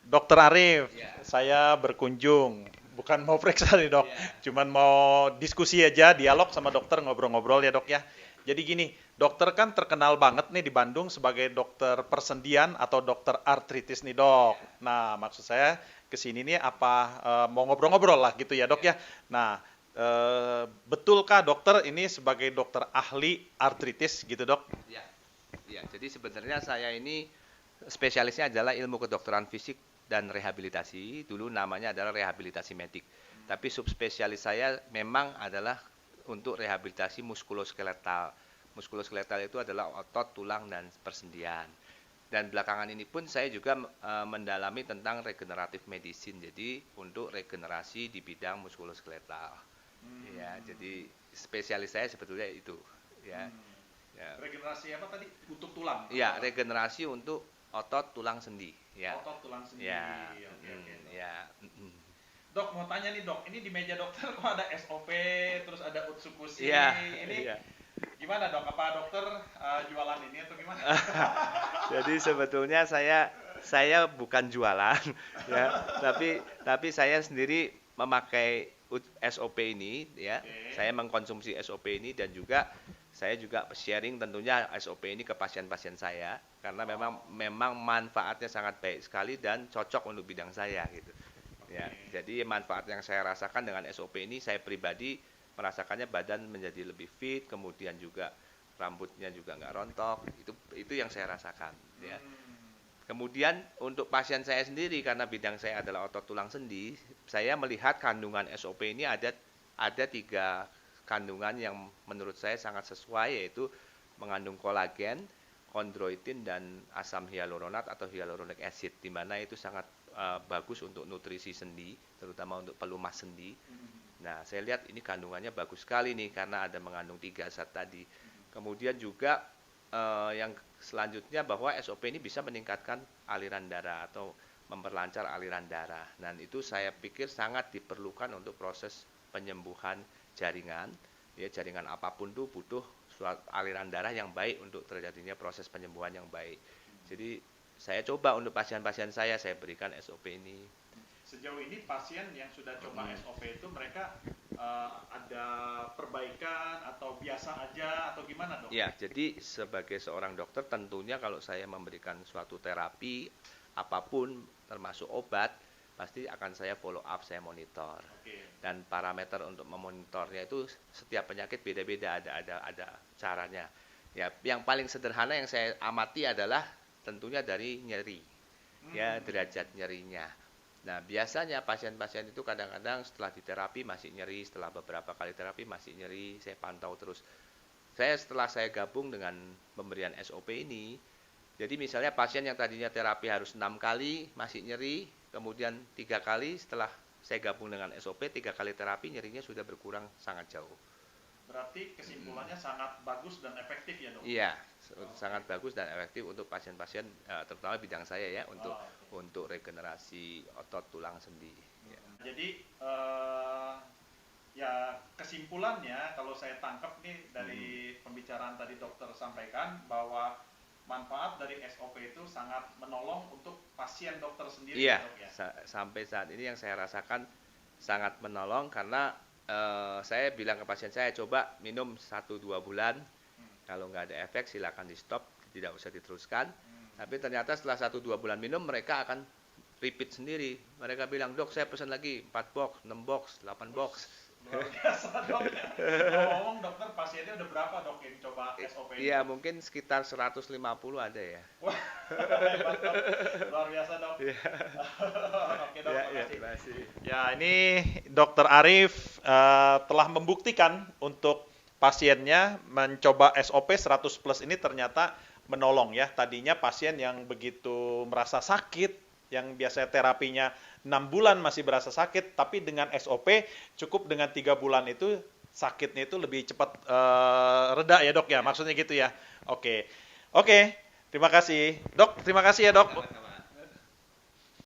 Dokter Arif, Ya, saya berkunjung. Bukan mau periksa nih dok, ya, cuman mau diskusi aja, dialog sama dokter, ngobrol-ngobrol ya dok ya. ya. Jadi gini, dokter kan terkenal banget nih di Bandung sebagai dokter persendian atau dokter artritis nih dok. Ya, Nah, maksud saya kesini nih apa mau ngobrol-ngobrol lah gitu ya dok ya. ya. Nah, betulkah dokter ini sebagai dokter ahli artritis gitu dok? Ya, ya. Jadi sebenarnya saya ini spesialisnya adalah ilmu kedokteran fisik dan rehabilitasi. Dulu namanya adalah rehabilitasi medik. Tapi subspesialis saya memang adalah untuk rehabilitasi muskuloskeletal. Muskuloskeletal itu adalah otot, tulang, dan persendian. Dan belakangan ini pun saya juga mendalami tentang regeneratif medicine. Jadi untuk regenerasi di bidang muskuloskeletal. Ya, jadi spesialis saya sebetulnya itu. Ya, ya. Regenerasi apa tadi? Untuk tulang? Ya, regenerasi untuk otot, tulang, sendi. Ya, Otot tulang sendi. ya, Oke, oke, dok. ya. Dok, mau tanya nih dok, ini di meja dokter kok ada SOP, terus ada Utsukushi, Iya, ini iya. gimana dok? Apa dokter jualan ini atau gimana? Jadi sebetulnya saya bukan jualan, ya, tapi saya sendiri memakai SOP ini, ya. Oke. Saya mengkonsumsi SOP ini dan juga saya juga sharing tentunya SOP ini ke pasien-pasien saya karena memang manfaatnya sangat baik sekali dan cocok untuk bidang saya gitu. Ya, jadi manfaat yang saya rasakan dengan SOP ini saya pribadi merasakannya badan menjadi lebih fit, kemudian juga rambutnya juga nggak rontok, itu yang saya rasakan. Ya. Kemudian untuk pasien saya sendiri karena bidang saya adalah otot tulang sendi, saya melihat kandungan SOP ini ada 3 kandungan yang menurut saya sangat sesuai yaitu mengandung kolagen, kondroitin dan asam hyaluronat atau hyaluronic acid di mana itu sangat bagus untuk nutrisi sendi, terutama untuk pelumas sendi. Nah, saya lihat ini kandungannya bagus sekali nih karena ada mengandung 3 zat tadi. Kemudian juga yang selanjutnya bahwa SOP ini bisa meningkatkan aliran darah atau memperlancar aliran darah. Dan itu saya pikir sangat diperlukan untuk proses penyembuhan jaringan. Ya, jaringan apapun tuh butuh aliran darah yang baik untuk terjadinya proses penyembuhan yang baik. Jadi saya coba untuk pasien-pasien saya berikan SOP ini. Sejauh ini pasien yang sudah coba SOP itu mereka ada perbaikan atau biasa aja atau gimana dok? Ya, jadi sebagai seorang dokter tentunya kalau saya memberikan suatu terapi apapun termasuk obat pasti akan saya follow up, saya monitor. Oke. Dan parameter untuk memonitornya itu setiap penyakit beda-beda, ada caranya. Ya, yang paling sederhana yang saya amati adalah tentunya dari nyeri. Ya, derajat nyerinya. Nah, biasanya pasien-pasien itu kadang-kadang setelah diterapi masih nyeri, setelah beberapa kali terapi masih nyeri, saya pantau terus. Setelah saya gabung dengan pemberian SOP ini, jadi misalnya pasien yang tadinya terapi harus 6 kali masih nyeri, kemudian 3 kali setelah saya gabung dengan SOP, 3 kali terapi nyerinya sudah berkurang sangat jauh. Berarti kesimpulannya sangat bagus dan efektif ya dok? Iya, sangat bagus dan efektif untuk pasien-pasien terutama bidang saya ya untuk regenerasi otot tulang sendi. Ya. Jadi ya kesimpulannya kalau saya tangkap nih dari pembicaraan tadi dokter sampaikan bahwa manfaat dari SOP itu sangat menolong untuk pasien dokter sendiri Iya, ya dok ya? sampai saat ini yang saya rasakan sangat menolong karena saya bilang ke pasien saya coba minum 1-2 bulan, kalau nggak ada efek silakan di stop, tidak usah diteruskan. Tapi ternyata setelah 1-2 bulan minum mereka akan repeat sendiri. Mereka bilang dok saya pesan lagi 4 box, 6 box, 8 box. Luar biasa dok ya. Ngomong dokter pasiennya udah berapa dok yang coba SOP ini? Iya mungkin sekitar 150 ada ya. Wah, hebat dok. Luar biasa dok. Oke dok, Ya, terima kasih. kasih. Ya, ini Dokter Arif telah membuktikan untuk pasiennya mencoba SOP 100 plus ini ternyata menolong ya. Tadinya pasien yang begitu merasa sakit, yang biasanya terapinya 6 bulan masih berasa sakit, tapi dengan SOP cukup dengan 3 bulan itu sakitnya itu lebih cepat reda ya dok ya, maksudnya gitu ya. Oke, oke, terima kasih dok, terima kasih ya dok.